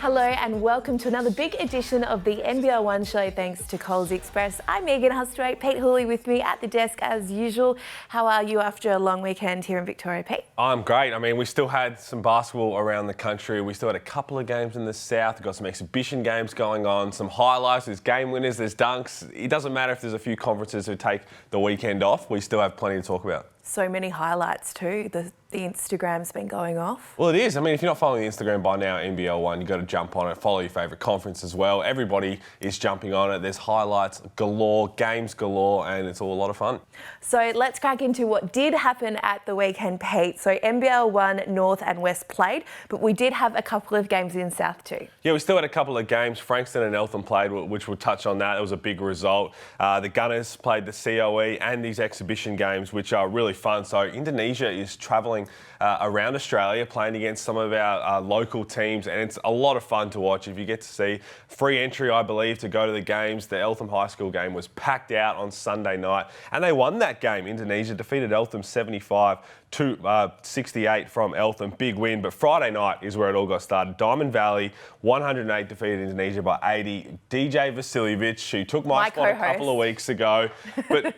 Hello and welcome to another big edition of the NBL1 show thanks to Coles Express. I'm Megan Hustwaite, Pete Hooley with me at the desk as usual. How are you after a long weekend here in Victoria, Pete? I'm great. I mean, we still had some basketball around the country. We still had a couple of games in the south. We've got some exhibition games going on, some highlights, there's game winners, there's dunks. It doesn't matter if there's a few conferences who take the weekend off. We still have plenty to talk about. So many highlights too. The Instagram's been going off. Well, it is. I mean, if you're not following the Instagram by now, NBL1, you've got to jump on it, follow your favourite conference as well. Everybody is jumping on it. There's highlights galore, games galore, and it's all a lot of fun. So let's crack into what did happen at the weekend, Pete. So NBL1 North and West played, but we did have a couple of games in South too. Yeah, we still had a couple of games. Frankston and Eltham played, which we'll touch on that. It was a big result. The Gunners played the COE and these exhibition games, which are really fun. So Indonesia is travelling around Australia, playing against some of our local teams, and it's a lot of fun to watch. If you get to see free entry, I believe, to go to the games. The Eltham High School game was packed out on Sunday night, and they won that game. Indonesia defeated Eltham 75-68 from Eltham. Big win, but Friday night is where it all got started. Diamond Valley, 108 defeated Indonesia by 80. DJ Vasiljevic, who took my spot a couple of weeks ago, but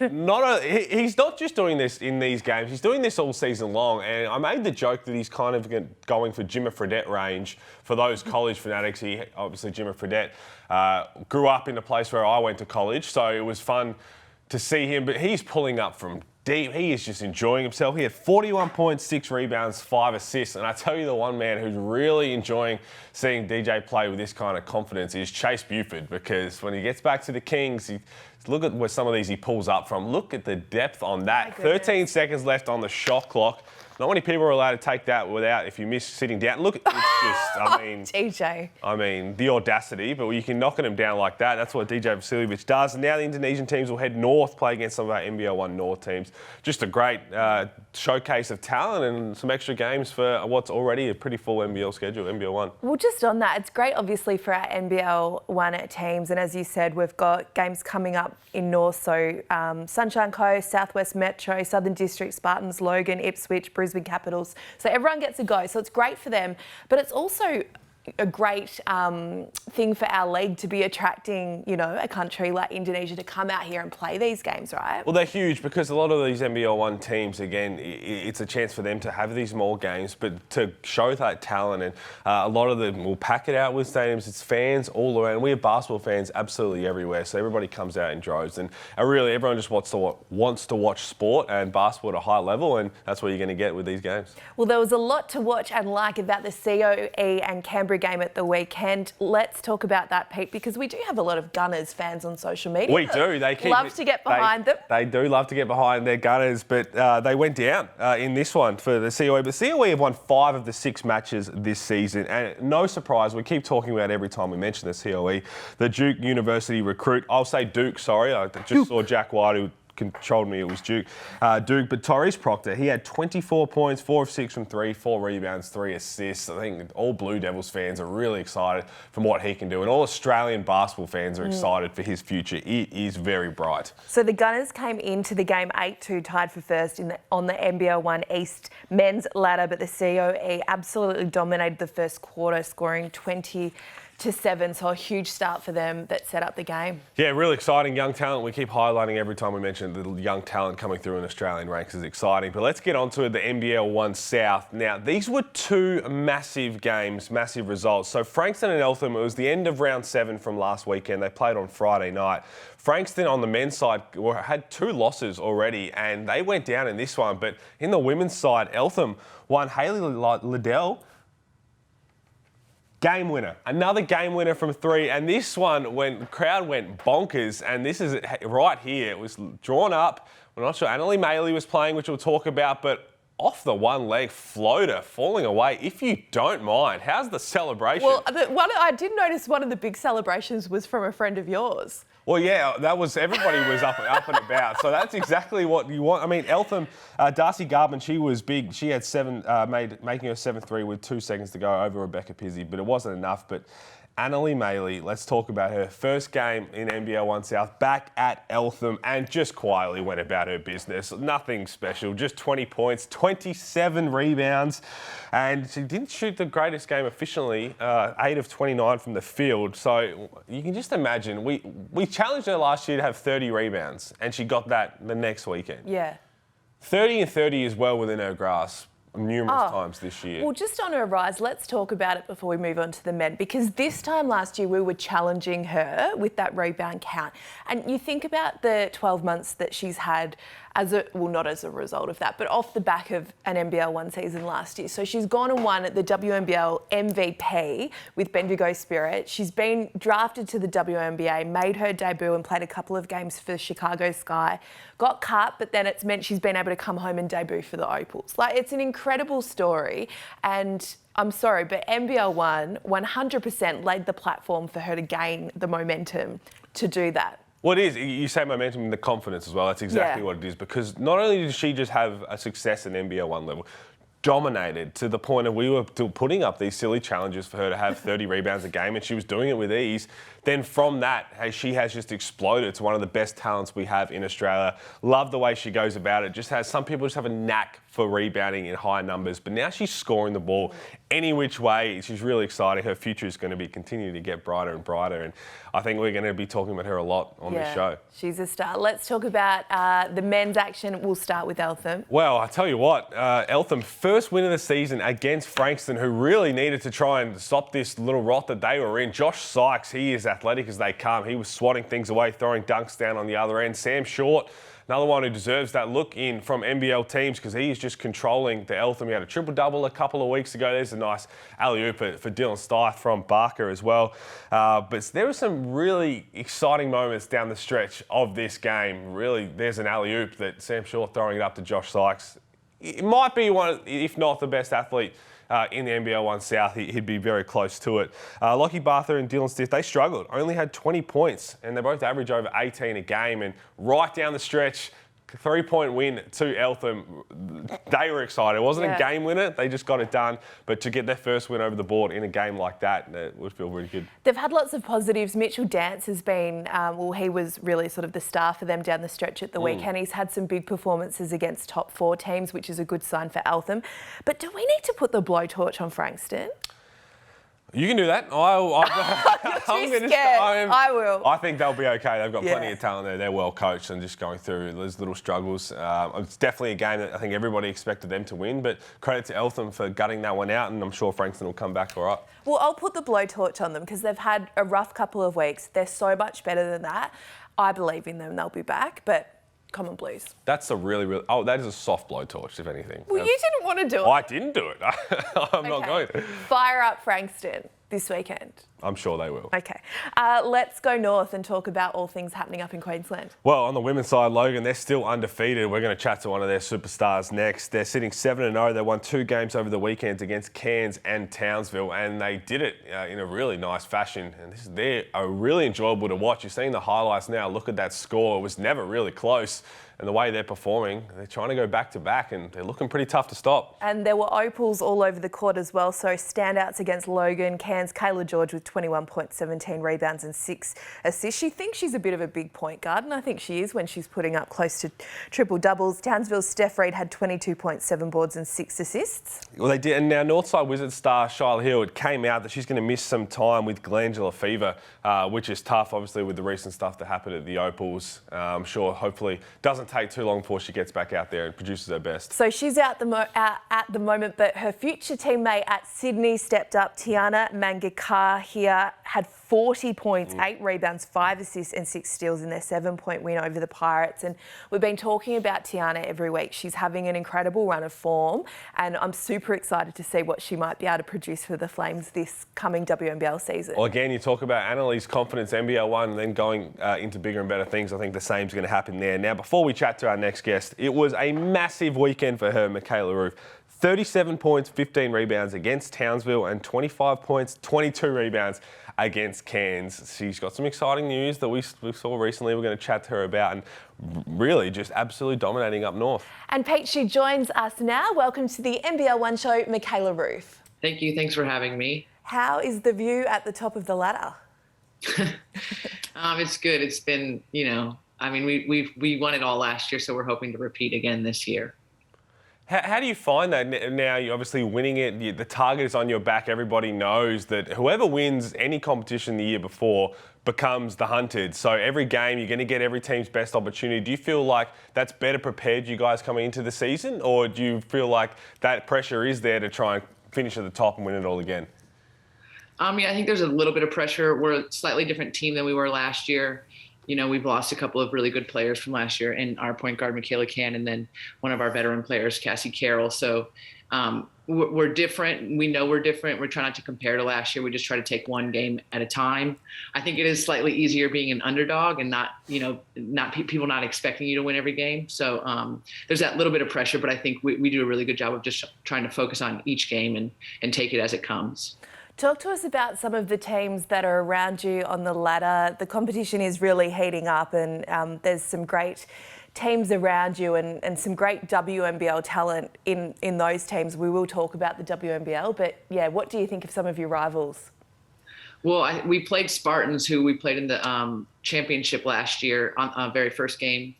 he's not just doing this in these games, he's doing this all season long, and I made the joke that he's kind of going for Jimmer Fredette range for those college fanatics. He obviously, Jimmer Fredette grew up in a place where I went to college, so it was fun to see him, but he's pulling up from deep. He is just enjoying himself. He had 41 points, 6 rebounds, 5 assists, and I tell you the one man who's really enjoying seeing DJ play with this kind of confidence is Chase Buford, because when he gets back to the Kings, look at where some of these he pulls up from. Look at the depth on that. 13 seconds left on the shot clock. Not many people are allowed to take that without, if you miss sitting down. Look, it's just, I mean... DJ. I mean, the audacity, but you can knock him down like that. That's what DJ Vasiljevic does. And now the Indonesian teams will head north, play against some of our NBL1 North teams. Just a great showcase of talent and some extra games for what's already a pretty full NBL schedule, NBL1. Well, just on that, it's great, obviously, for our NBL1 teams. And as you said, we've got games coming up in North. So Sunshine Coast, Southwest Metro, Southern District, Spartans, Logan, Ipswich, Brisbane Capitals. So everyone gets a go. So it's great for them. But it's also a great thing for our league to be attracting, you know, a country like Indonesia to come out here and play these games, right? Well, they're huge because a lot of these NBL1 teams, again, it's a chance for them to have these more games, but to show that talent, and a lot of them will pack it out with stadiums. It's fans all around. We have basketball fans absolutely everywhere, so everybody comes out in droves, and really everyone just wants to watch sport and basketball at a high level, and that's what you're going to get with these games. Well, there was a lot to watch and like about the COE and Canberra game at the weekend. Let's talk about that, Pete, because we do have a lot of Gunners fans on social media. We do. They love to get behind them. They do love to get behind their Gunners, but they went down in this one for the COE. But the COE have won 5 of the 6 matches this season, and no surprise, we keep talking about every time we mention the COE, the Duke University recruit. I'll say Duke, sorry. I just saw Jack White, who controlled me, it was Duke. But Tyrese Proctor, he had 24 points, 4 of 6 from 3, 4 rebounds, 3 assists. I think all Blue Devils fans are really excited from what he can do, and all Australian basketball fans are excited for his future. It is very bright. So the Gunners came into the game 8-2, tied for first on the NBL1 East men's ladder, but the COE absolutely dominated the first quarter, scoring 20-7, so a huge start for them that set up the game. Yeah, really exciting young talent. We keep highlighting every time we mention the young talent coming through in Australian ranks is exciting. But let's get on to the NBL1 South. Now, these were 2 massive games, massive results. So Frankston and Eltham, it was the end of round 7 from last weekend. They played on Friday night. Frankston on the men's side had 2 losses already, and they went down in this one. But in the women's side, Eltham won Hayley Liddell. Game winner. Another game winner from 3. And this one, when the crowd went bonkers, and this is right here, it was drawn up. We're not sure. Annalie Maley was playing, which we'll talk about, but off the one leg floater, falling away. If you don't mind, how's the celebration? Well, I did notice one of the big celebrations was from a friend of yours. Well, yeah, everybody was up and about. So that's exactly what you want. I mean, Eltham, Darcy Garbin, she was big. She had 7, making her 7-3 with 2 seconds to go over Rebecca Pizzi, but it wasn't enough. But Annalie Maley. Let's talk about her first game in NBL1 South back at Eltham, and just quietly went about her business. Nothing special, just 20 points, 27 rebounds, and she didn't shoot the greatest game efficiently, 8 of 29 from the field. So you can just imagine, we challenged her last year to have 30 rebounds, and she got that the next weekend. Yeah. 30 and 30 is well within her grasp numerous times this year. Well, just on her rise, let's talk about it before we move on to the men, because this time last year we were challenging her with that rebound count. And you think about the 12 months that she's had not as a result of that, but off the back of an NBL1 season last year. So she's gone and won the WNBL MVP with Bendigo Spirit. She's been drafted to the WNBA, made her debut and played a couple of games for Chicago Sky, got cut, but then it's meant she's been able to come home and debut for the Opals. Like, it's an incredible story, and I'm sorry, but NBL1 100% laid the platform for her to gain the momentum to do that. Well, it is. You say momentum and the confidence as well. That's exactly what it is, because not only did she just have a success at NBL1 level, dominated to the point of we were putting up these silly challenges for her to have 30 rebounds a game, and she was doing it with ease. Then from that, she has just exploded to one of the best talents we have in Australia. Love the way she goes about it. Some people just have a knack for rebounding in high numbers, but now she's scoring the ball any which way. She's really exciting. Her future is going to be continuing to get brighter and brighter, and I think we're going to be talking about her a lot on this show. She's a star. Let's talk about the men's action. We'll start with Eltham. Well, I tell you what, Eltham, first win of the season against Frankston, who really needed to try and stop this little rot that they were in. Josh Skaggs, he is athletic as they come. He was swatting things away, throwing dunks down on the other end. Sam Short, another one who deserves that look in from NBL teams, because he is just controlling the Eltham. He had a triple-double a couple of weeks ago. There's a nice alley-oop for Dylan Stith from Barker as well. But there were some really exciting moments down the stretch of this game. Really, there's an alley-oop that Sam Short throwing it up to Josh Skaggs. It might be one, if not the best athlete in the NBL1 South. He'd be very close to it. Lockie Barther and Dylan Stith, they struggled. Only had 20 points, and they both average over 18 a game. And right down the stretch, 3-point win to Eltham. They were excited. It wasn't a game winner. They just got it done. But to get their first win over the board in a game like that, it would feel really good. They've had lots of positives. Mitchell Dance has been, he was really sort of the star for them down the stretch at the weekend. He's had some big performances against top 4 teams, which is a good sign for Eltham. But do we need to put the blowtorch on Frankston? You can do that. You're too scared. I will. I think they'll be okay. They've got plenty of talent there. They're well coached and just going through those little struggles. It's definitely a game that I think everybody expected them to win, but credit to Eltham for gutting that one out, and I'm sure Frankston will come back all right. Well, I'll put the blowtorch on them because they've had a rough couple of weeks. They're so much better than that. I believe in them. They'll be back, but Common Blues. That's a really... Oh, that is a soft blowtorch, if anything. Well, you didn't want to do it. I didn't do it. I'm not going to. Fire up Frankston this weekend. I'm sure they will. Okay. Let's go north and talk about all things happening up in Queensland. Well, on the women's side, Logan, they're still undefeated. We're going to chat to one of their superstars next. They're sitting 7-0. They won 2 games over the weekend against Cairns and Townsville, and they did it in a really nice fashion. And they're really enjoyable to watch. You're seeing the highlights now. Look at that score. It was never really close. And the way they're performing, they're trying to go back-to-back, and they're looking pretty tough to stop. And there were opals all over the court as well. So standouts against Logan, Cairns, Kayla George with 21 points, 17 rebounds and 6 assists. She thinks she's a bit of a big point guard, and I think she is when she's putting up close to triple-doubles. Townsville's Steph Reid had 22 points, 7 boards and 6 assists. Well, they did. And now Northside Wizards star Shyla Hill, it came out that she's going to miss some time with glandular fever, which is tough, obviously, with the recent stuff that happened at the Opals. I'm sure, hopefully, doesn't take too long before she gets back out there and produces her best. So she's out at the moment, but her future teammate at Sydney stepped up. Tiana Mangaka here had 40 points, 8 rebounds, 5 assists and 6 steals in their 7-point win over the Pirates. And we've been talking about Tiana every week. She's having an incredible run of form, and I'm super excited to see what she might be able to produce for the Flames this coming WNBL season. Well, again, you talk about Annalie's confidence, NBL1, and then going into bigger and better things. I think the same's going to happen there. Now, before we chat to our next guest, it was a massive weekend for her, Mikaela Ruef. 37 points, 15 rebounds against Townsville, and 25 points, 22 rebounds against Cairns. She's got some exciting news that we saw recently. We're going to chat to her about, and really just absolutely dominating up north. And Pete, she joins us now. Welcome to the NBL1 show, Mikaela Ruef. Thank you. Thanks for having me. How is the view at the top of the ladder? It's good. It's been, I mean, we won it all last year, so we're hoping to repeat again this year. How do you find that now? You're obviously winning it. The target is on your back. Everybody knows that whoever wins any competition the year before becomes the hunted. So every game, you're going to get every team's best opportunity. Do you feel like that's better prepared you guys coming into the season, or do you feel like that pressure is there to try and finish at the top and win it all again? I think there's a little bit of pressure. We're a slightly different team than we were last year. We've lost a couple of really good players from last year, and our point guard, Mikaela, and then one of our veteran players, Cassie Carroll. So we're different. We know we're different. We're trying not to compare to last year. We just try to take one game at a time. I think it is slightly easier being an underdog and not people not expecting you to win every game. So there's that little bit of pressure, but I think we do a really good job of just trying to focus on each game and take it as it comes. Talk to us about some of the teams that are around you on the ladder. The competition is really heating up, and there's some great teams around you and some great WNBL talent in those teams. We will talk about the WNBL, but yeah, what do you think of some of your rivals? Well, we played Spartans, who we played in the championship last year on our very first game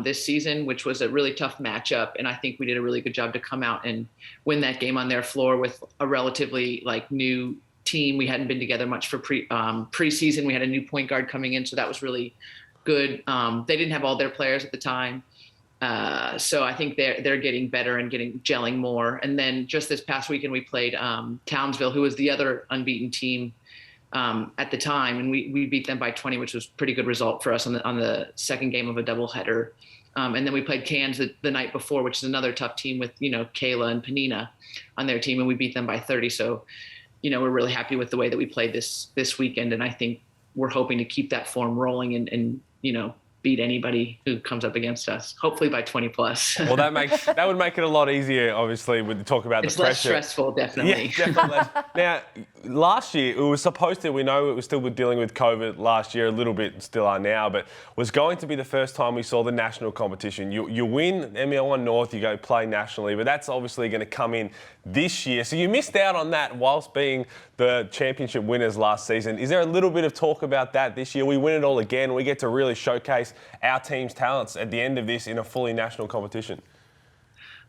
this season, which was a really tough matchup. And I think we did a really good job to come out and win that game on their floor with a relatively new team. We hadn't been together much for preseason. We had a new point guard coming in, so that was really good. They didn't have all their players at the time. So I think they're getting better and gelling more. And then just this past weekend, we played Townsville, who was the other unbeaten team at the time, and we beat them by 20, which was a pretty good result for us on the second game of a doubleheader. And then we played Cairns the night before, which is another tough team with Kayla and Panina on their team, and we beat them by 30. So we're really happy with the way that we played this weekend, and I think we're hoping to keep that form rolling and beat anybody who comes up against us, hopefully by 20 plus. Well, that would make it a lot easier, obviously, with the talk about the pressure. It's less stressful, definitely. Yeah, definitely. Now, last year, it was supposed to, we know it was still dealing with COVID last year, a little bit still are now, but was going to be the first time we saw the national competition. You win NBL1 North, you go play nationally, but that's obviously going to come in this year. So you missed out on that whilst being the championship winners last season. Is there a little bit of talk about that this year? We win it all again. We get to really showcase our team's talents at the end of this in a fully national competition.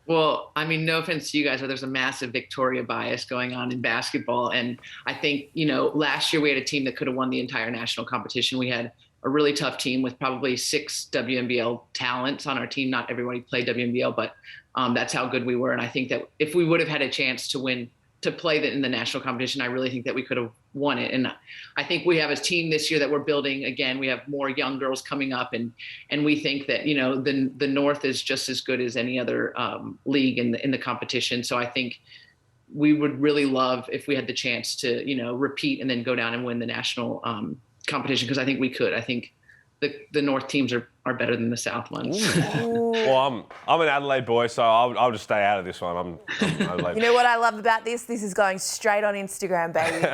Well, no offense to you guys, but there's a massive Victoria bias going on in basketball. And I think, last year we had a team that could have won the entire national competition. We had a really tough team with probably 6 WNBL talents on our team. Not everybody played WNBL, but that's how good we were. And I think that if we would have had a chance to play in the national competition, I really think that we could have won it. And I think we have a team this year that we're building. Again, we have more young girls coming up, and we think that the North is just as good as any other league in the competition. So I think we would really love if we had the chance to repeat and then go down and win the national competition, because I think we could. I think the North teams are better than the South ones. Well, I'm an Adelaide boy, so I'll just stay out of this one. I'm Adelaide. You know what I love about this? This is going straight on Instagram, baby.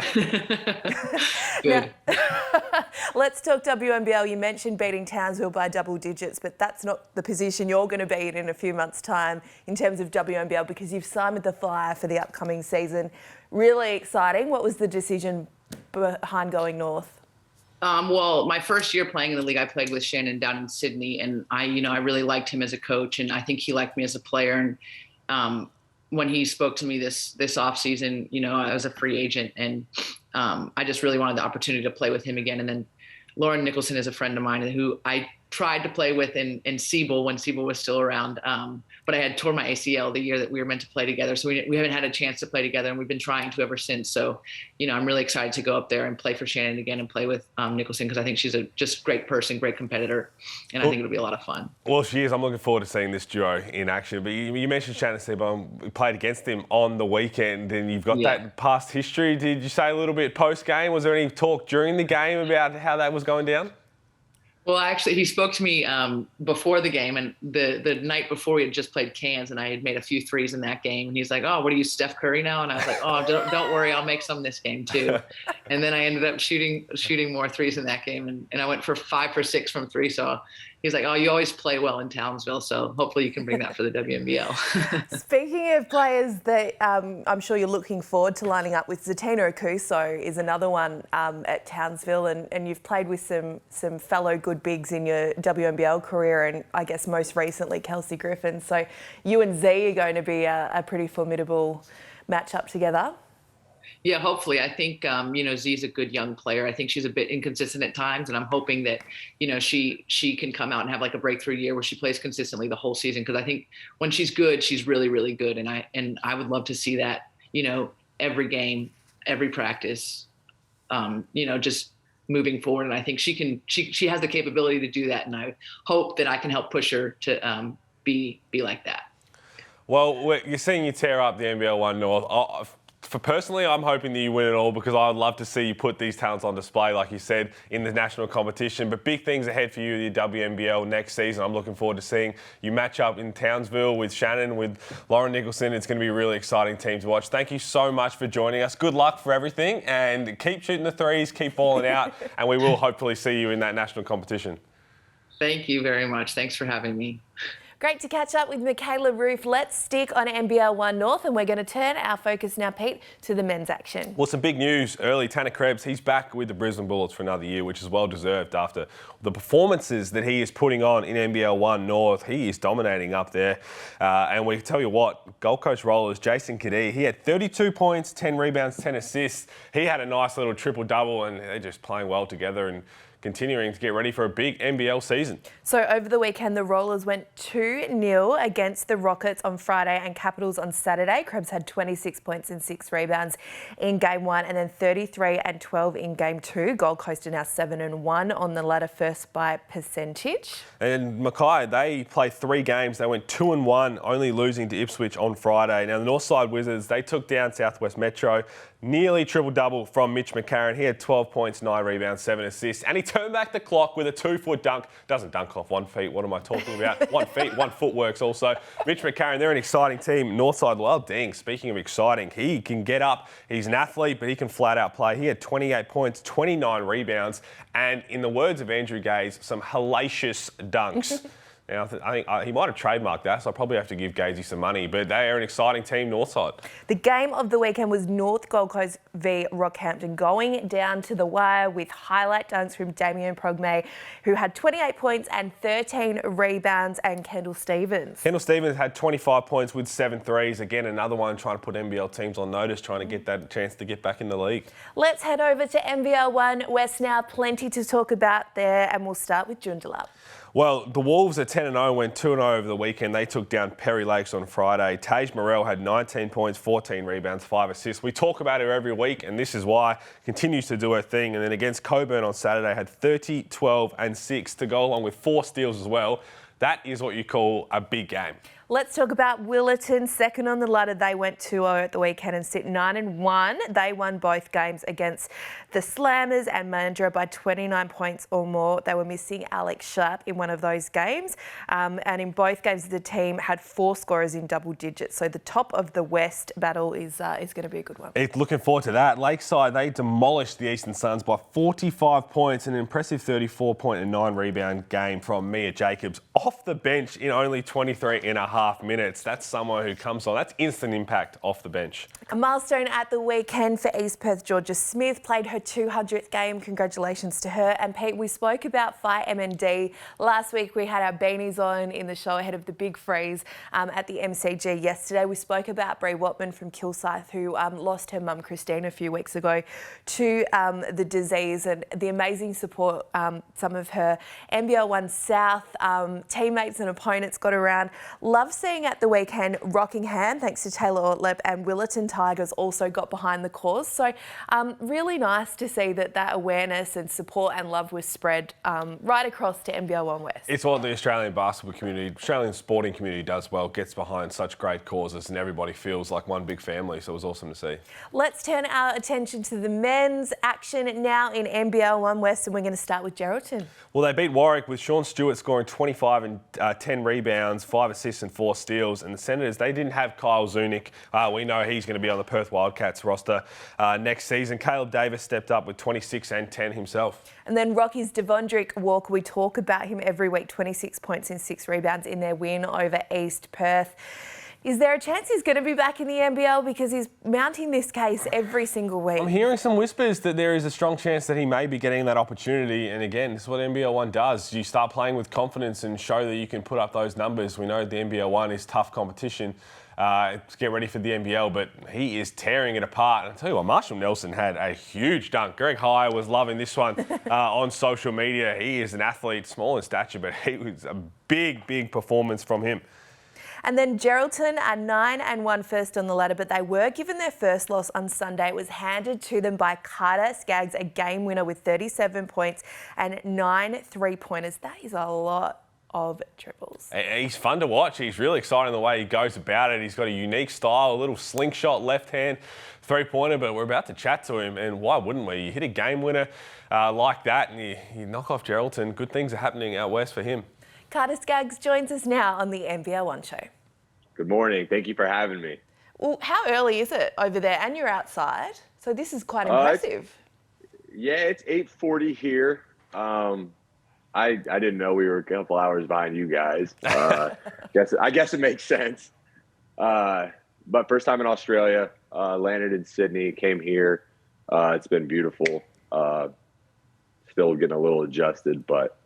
Good. Now, let's talk WNBL. You mentioned beating Townsville by double digits, but that's not the position you're going to be in a few months' time in terms of WNBL, because you've signed with the Fire for the upcoming season. Really exciting. What was the decision behind going north? Well, my first year playing in the league, I played with Shannon down in Sydney, and I really liked him as a coach, and I think he liked me as a player. And when he spoke to me this off season, I was a free agent, and I just really wanted the opportunity to play with him again. And then Lauren Nicholson is a friend of mine who I tried to play with in Siebel when Siebel was still around. But I had tore my ACL the year that we were meant to play together. So we haven't had a chance to play together, and we've been trying to ever since. So, I'm really excited to go up there and play for Shannon again and play with Nicholson, because I think she's a just great person, great competitor, and I think it'll be a lot of fun. Well, she is. I'm looking forward to seeing this duo in action. But you mentioned Shannon Siebel. We played against him on the weekend, and you've got that past history. Did you say a little bit post-game? Was there any talk during the game about how that was going down? Well, actually, he spoke to me before the game, and the night before we had just played Cairns, and I had made a few threes in that game. And he's like, "Oh, what are you, Steph Curry now?" And I was like, "Oh, don't worry, I'll make some this game too." And then I ended up shooting more threes in that game, and I went for 5 for 6 from three. So he's like, "Oh, you always play well in Townsville, so hopefully you can bring that for the WNBL." Speaking of players that I'm sure you're looking forward to lining up with, Zatina Okuso is another one at Townsville, and you've played with some fellow good bigs in your WNBL career, and I guess most recently Kelsey Griffin. So you and Z are going to be a pretty formidable matchup together. Yeah, hopefully. I think, Z's a good young player. I think she's a bit inconsistent at times, and I'm hoping that, she can come out and have like a breakthrough year where she plays consistently the whole season. Because I think when she's good, she's really, really good. And I would love to see that, every game, every practice, just moving forward. And I think she has the capability to do that. And I hope that I can help push her to be like that. Well, you're seeing you tear up the NBL1 North. For personally, I'm hoping that you win it all because I'd love to see you put these talents on display, like you said, in the national competition. But big things ahead for you in the WNBL next season. I'm looking forward to seeing you match up in Townsville with Shannon, with Lauren Nicholson. It's going to be a really exciting team to watch. Thank you so much for joining us. Good luck for everything, and keep shooting the threes, keep balling out, and we will hopefully see you in that national competition. Thank you very much. Thanks for having me. Great to catch up with Mikaela, Ruef. Let's stick on NBL1 North, and we're going to turn our focus now, Pete, to the men's action. Well, some big news early. Tanner Krebs, he's back with the Brisbane Bullets for another year, which is well deserved after the performances that he is putting on in NBL1 North. He is dominating up there. And we tell you what, Gold Coast Rollers, Jason Kadee, he had 32 points, 10 rebounds, 10 assists. He had a nice little triple-double, and they're just playing well together and continuing to get ready for a big NBL season. So over the weekend, the Rollers went 2-0 against the Rockets on Friday and Capitals on Saturday. Krebs had 26 points and 6 rebounds in Game 1 and then 33 and 12 in Game 2. Gold Coast are now 7-1 on the ladder, first by percentage. And Mackay, they played 3 games. They went 2-1, only losing to Ipswich on Friday. Now, the Northside Wizards, they took down Southwest Metro. Nearly triple-double from Mitch McCarron. He had 12 points, 9 rebounds, 7 assists. And he turned back the clock with a 2-foot dunk. Doesn't dunk off 1 feet. What am I talking about? 1 feet, 1 foot works also. Mitch McCarron, they're an exciting team. Northside, well, dang, speaking of exciting, he can get up. He's an athlete, but he can flat-out play. He had 28 points, 29 rebounds, and in the words of Andrew Gaze, some hellacious dunks. Now, I think he might have trademarked that, so I'll probably have to give Gazy some money. But they are an exciting team, Northside. The game of the weekend was North Gold Coast v Rockhampton, going down to the wire with highlight dunks from Damien Progme, who had 28 points and 13 rebounds, and Kendall Stevens. Kendall Stevens had 25 points with 7 threes. Again, another one trying to put NBL teams on notice, trying to get that chance to get back in the league. Let's head over to NBL1 West now. Plenty to talk about there, and we'll start with Joondalup. Well, the Wolves are 10-0, went 2-0 over the weekend. They took down Perry Lakes on Friday. Tage Morrell had 19 points, 14 rebounds, 5 assists. We talk about her every week, and this is why. Continues to do her thing. And then against Cockburn on Saturday, had 30, 12 and 6 to go along with 4 steals as well. That is what you call a big game. Let's talk about Willetton, second on the ladder. They went 2-0 at the weekend and sit 9-1. They won both games against the Slammers and Mandurah by 29 points or more. They were missing Alex Sharp in one of those games. And in both games, the team had 4 scorers in double digits. So the top of the West battle is going to be a good one. Looking forward to that. Lakeside, they demolished the Eastern Suns by 45 points, an impressive 34 point and 9 rebound game from Mia Jacobs off the bench in only 23 and a half minutes. That's someone who comes on. That's instant impact off the bench. A milestone at the weekend for East Perth. Georgia Smith played her 200th game. Congratulations to her. And Pete, we spoke about Fight MND. Last week we had our beanies on in the show ahead of the big freeze at the MCG yesterday. We spoke about Bree Watman from Kilsyth, who lost her mum Christine a few weeks ago to the disease, and the amazing support some of her NBL1 South teammates and opponents got around. Loved love seeing at the weekend Rockingham, thanks to Taylor Ortleb, and Willetton Tigers also got behind the cause. So really nice to see that awareness and support and love was spread right across to NBL1 West. It's what the Australian basketball community, Australian sporting community does well, gets behind such great causes, and everybody feels like one big family, so it was awesome to see. Let's turn our attention to the men's action now in NBL1 West, and we're going to start with Geraldton. Well, they beat Warwick with Sean Stewart scoring 25 and 10 rebounds, 5 assists and 4 steals. And the Senators, they didn't have Kyle Zunic. We know he's going to be on the Perth Wildcats roster next season. Caleb Davis stepped up with 26 and 10 himself. And then Rocky's Devondrick Walker, we talk about him every week, 26 points and 6 rebounds in their win over East Perth. Is there a chance he's going to be back in the NBL, because he's mounting this case every single week? I'm hearing some whispers that there is a strong chance that he may be getting that opportunity. And again, this is what NBL1 does. You start playing with confidence and show that you can put up those numbers. We know the NBL1 is tough competition. Get ready for the NBL, but he is tearing it apart. And I'll tell you what, Marshall Nelson had a huge dunk. Greg Hire was loving this one on social media. He is an athlete, small in stature, but he was a big performance from him. And then Geraldton are 9-1 first on the ladder, but they were given their first loss on Sunday. It was handed to them by Carter Skaggs, a game winner with 37 points and 9 3-pointers. That is a lot of triples. He's fun to watch. He's really exciting the way he goes about it. He's got a unique style, a little slingshot left hand three-pointer, but we're about to chat to him, and why wouldn't we? You hit a game winner like that and you knock off Geraldton. Good things are happening out west for him. Carter Skaggs joins us now on the NBL1 show. Good morning. Thank you for having me. Well, how early is it over there? And you're outside, so this is quite impressive. It's 8:40 here. I didn't know we were a couple hours behind you guys. I guess it makes sense. But first time in Australia, landed in Sydney, came here. It's been beautiful. Still getting a little adjusted, but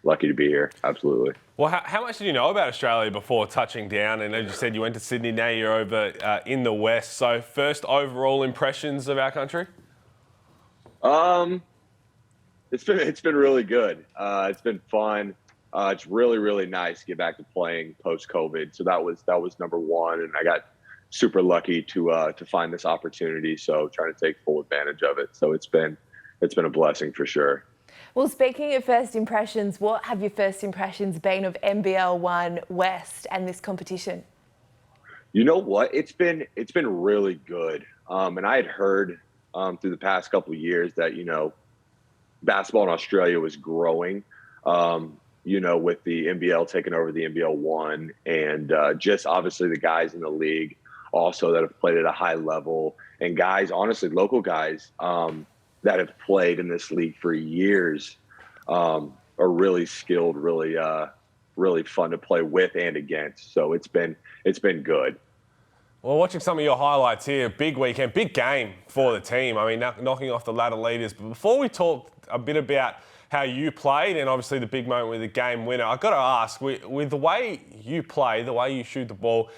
lucky to be here. Absolutely. Well, how much did you know about Australia before touching down? And as you said, you went to Sydney, now you're over in the West. So first overall impressions of our country? It's been really good. It's been fun. It's really nice to get back to playing post-COVID. So that was number one, and I got super lucky to find this opportunity. So trying to take full advantage of it. So it's been a blessing for sure. Well, speaking of first impressions, what have your first impressions been of NBL1 West and this competition? You know what? It's been really good. And I had heard through the past couple of years that, basketball in Australia was growing, with the NBL taking over the NBL1, and just obviously the guys in the league also that have played at a high level, and guys, honestly, local guys that have played in this league for years are really skilled, really fun to play with and against. So it's been good. Well, watching some of your highlights here, big weekend, big game for the team. I mean, knocking off the ladder leaders. But before we talk a bit about how you played and obviously the big moment with the game winner, I've got to ask, with the way you play, the way you shoot the ball,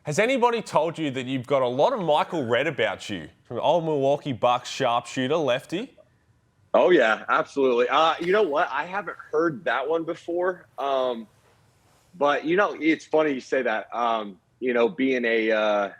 has anybody told you that you've got a lot of Michael Redd about you? From old Milwaukee Bucks sharpshooter, lefty? Oh, yeah, absolutely. You know what? I haven't heard that one before. But, it's funny you say that. Being a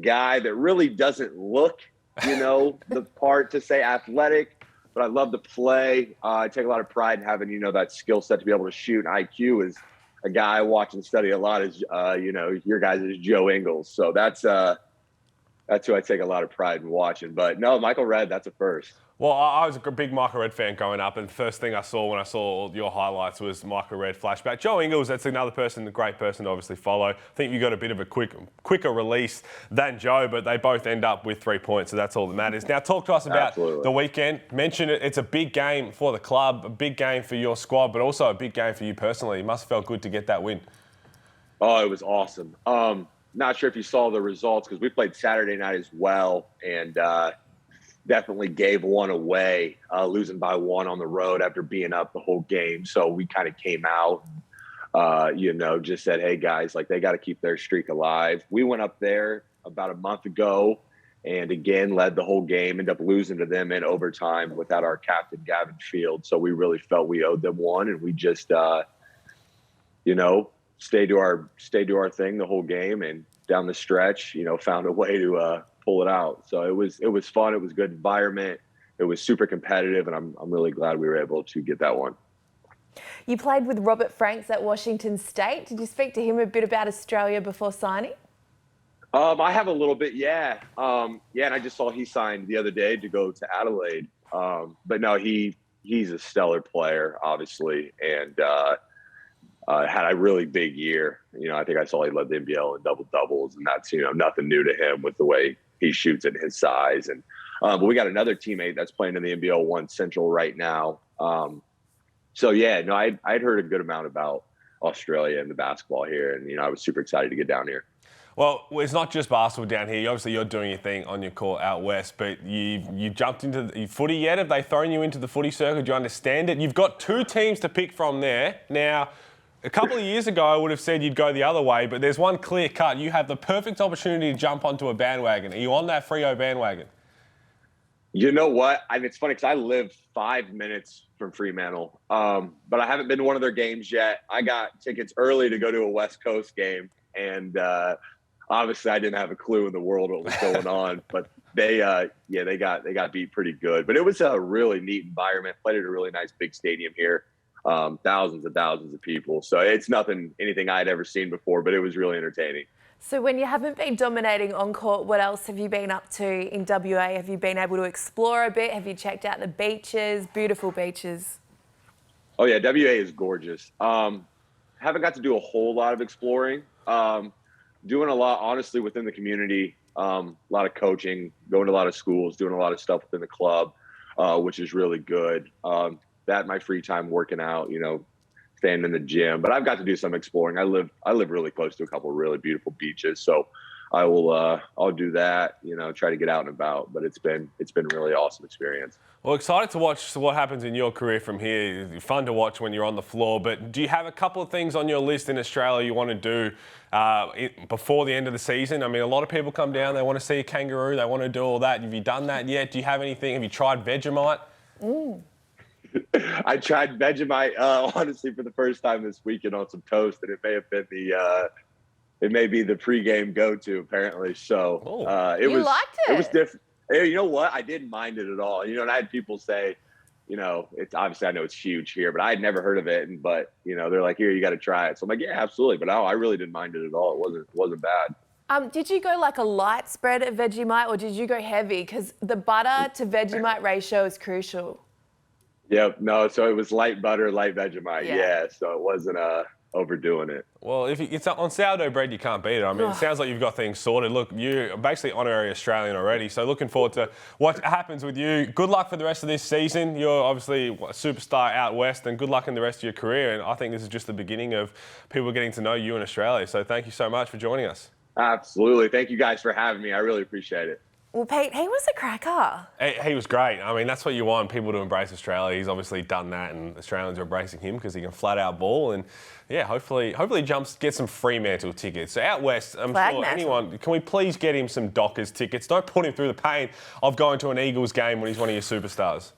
guy that really doesn't look, the part to say athletic, but I love to play. I take a lot of pride in having, that skill set to be able to shoot. And IQ is a guy I watch and study a lot is, your guys is Joe Ingles. So that's who I take a lot of pride in watching. But no, Michael Redd, that's a first. Well, I was a big Michael Redd fan growing up, and the first thing I saw when I saw your highlights was Michael Redd flashback. Joe Ingles, that's another person, a great person to obviously follow. I think you got a bit of a quicker release than Joe, but they both end up with 3 points, so that's all that matters. Now, talk to us about the weekend. Mention it. It's a big game for the club, a big game for your squad, but also a big game for you personally. It must have felt good to get that win. Oh, it was awesome. Not sure if you saw the results because we played Saturday night as well, and definitely gave one away, losing by one on the road after being up the whole game. So we kind of came out, just said, hey, guys, they got to keep their streak alive. We went up there about a month ago and, again, led the whole game, ended up losing to them in overtime without our captain, Gavin Field. So we really felt we owed them one, and we just, stayed to our thing the whole game, and down the stretch, found a way to pull it out. So it was fun. It was a good environment. It was super competitive, and I'm really glad we were able to get that one. You played with Robert Franks at Washington State. Did you speak to him a bit about Australia before signing? I have a little bit, yeah. And I just saw he signed the other day to go to Adelaide. But no, he's a stellar player, obviously, and had a really big year. I think I saw he led the NBL in double-doubles, and that's, nothing new to him with the way he shoots at his size. And but we got another teammate that's playing in the NBL1 Central right now. So, yeah, no, I'd heard a good amount about Australia and the basketball here, and, I was super excited to get down here. Well, it's not just basketball down here. Obviously, you're doing your thing on your court out west, but you jumped into the footy yet? Have they thrown you into the footy circle? Do you understand it? You've got 2 teams to pick from there. Now, a couple of years ago, I would have said you'd go the other way, but there's one clear cut. You have the perfect opportunity to jump onto a bandwagon. Are you on that Freo bandwagon? You know what? It's funny because I live 5 minutes from Fremantle, but I haven't been to one of their games yet. I got tickets early to go to a West Coast game, and obviously I didn't have a clue in the world what was going on. But they got beat pretty good. But it was a really neat environment. Played at a really nice big stadium here, thousands and thousands of people. So it's anything I'd ever seen before, but it was really entertaining. So when you haven't been dominating on court, what else have you been up to in WA? Have you been able to explore a bit? Have you checked out the beaches, beautiful beaches? Oh yeah, WA is gorgeous. Haven't got to do a whole lot of exploring. Doing a lot, honestly, within the community. A lot of coaching, going to a lot of schools, doing a lot of stuff within the club, which is really good. That my free time working out, staying in the gym, but I've got to do some exploring. I live really close to a couple of really beautiful beaches, so I'll do that. Try to get out and about. But it's been a really awesome experience. Well, excited to watch what happens in your career from here. It's fun to watch when you're on the floor. But do you have a couple of things on your list in Australia you want to do before the end of the season? I mean, a lot of people come down. They want to see a kangaroo. They want to do all that. Have you done that yet? Do you have anything? Have you tried Vegemite? I tried Vegemite, honestly, for the first time this weekend on some toast, and it may have been the pregame go-to, apparently. So liked it. It was different. You know what? I didn't mind it at all. And I had people say, it's obviously, I know it's huge here, but I had never heard of it. But they're like, here, you got to try it. So I'm like, yeah, absolutely. But no, I really didn't mind it at all. It wasn't bad. Did you go like a light spread at Vegemite, or did you go heavy? Because the butter to Vegemite ratio is crucial. Yep. No, so it was light butter, light Vegemite. Yeah. So it wasn't overdoing it. Well, if it's on sourdough bread, you can't beat it. I mean, It sounds like you've got things sorted. Look, you're basically honorary Australian already, so looking forward to what happens with you. Good luck for the rest of this season. You're obviously a superstar out west, and good luck in the rest of your career. And I think this is just the beginning of people getting to know you in Australia. So thank you so much for joining us. Absolutely. Thank you guys for having me. I really appreciate it. Well, Pete, he was a cracker. He was great. I mean, that's what you want, people to embrace Australia. He's obviously done that, and Australians are embracing him because he can flat out ball. And yeah, hopefully get some Fremantle tickets. So out west, I'm sure anyone, can we please get him some Dockers tickets? Don't put him through the pain of going to an Eagles game when he's one of your superstars.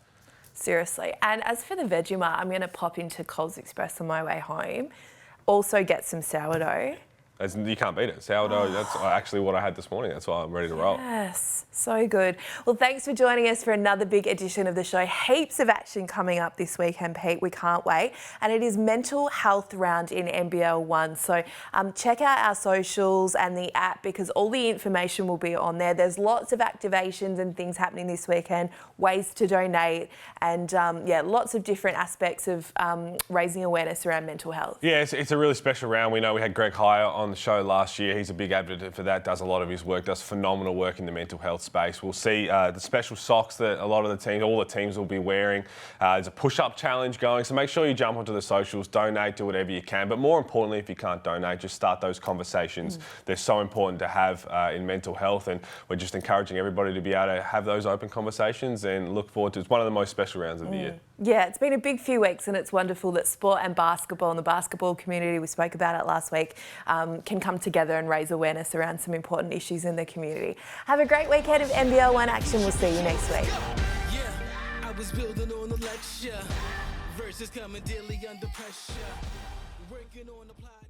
Seriously. And as for the Vegemite, I'm going to pop into Coles Express on my way home. Also get some sourdough. You can't beat it. Sourdough, that's actually what I had this morning. That's why I'm ready to roll. Yes, so good. Well, thanks for joining us for another big edition of the show. Heaps of action coming up this weekend, Pete. We can't wait. And it is Mental Health Round in NBL1. So check out our socials and the app because all the information will be on there. There's lots of activations and things happening this weekend, ways to donate, and lots of different aspects of raising awareness around mental health. Yeah, it's a really special round. We know we had Greg Heyer on the show last year. He's a big advocate for that, does a lot of his work, does phenomenal work in the mental health space. We'll see the special socks that all the teams will be wearing. There's a push-up challenge going, so make sure you jump onto the socials, donate, do whatever you can. But more importantly, if you can't donate, just start those conversations. They're so important to have in mental health, and we're just encouraging everybody to be able to have those open conversations and look forward to it. It's one of the most special rounds of the year. Yeah, it's been a big few weeks, and it's wonderful that sport and basketball and the basketball community, we spoke about it last week, can come together and raise awareness around some important issues in the community. Have a great weekend of NBL1 action. We'll see you next week. Yeah, I was building on the lecture. Verses coming daily under pressure. Working on the plot.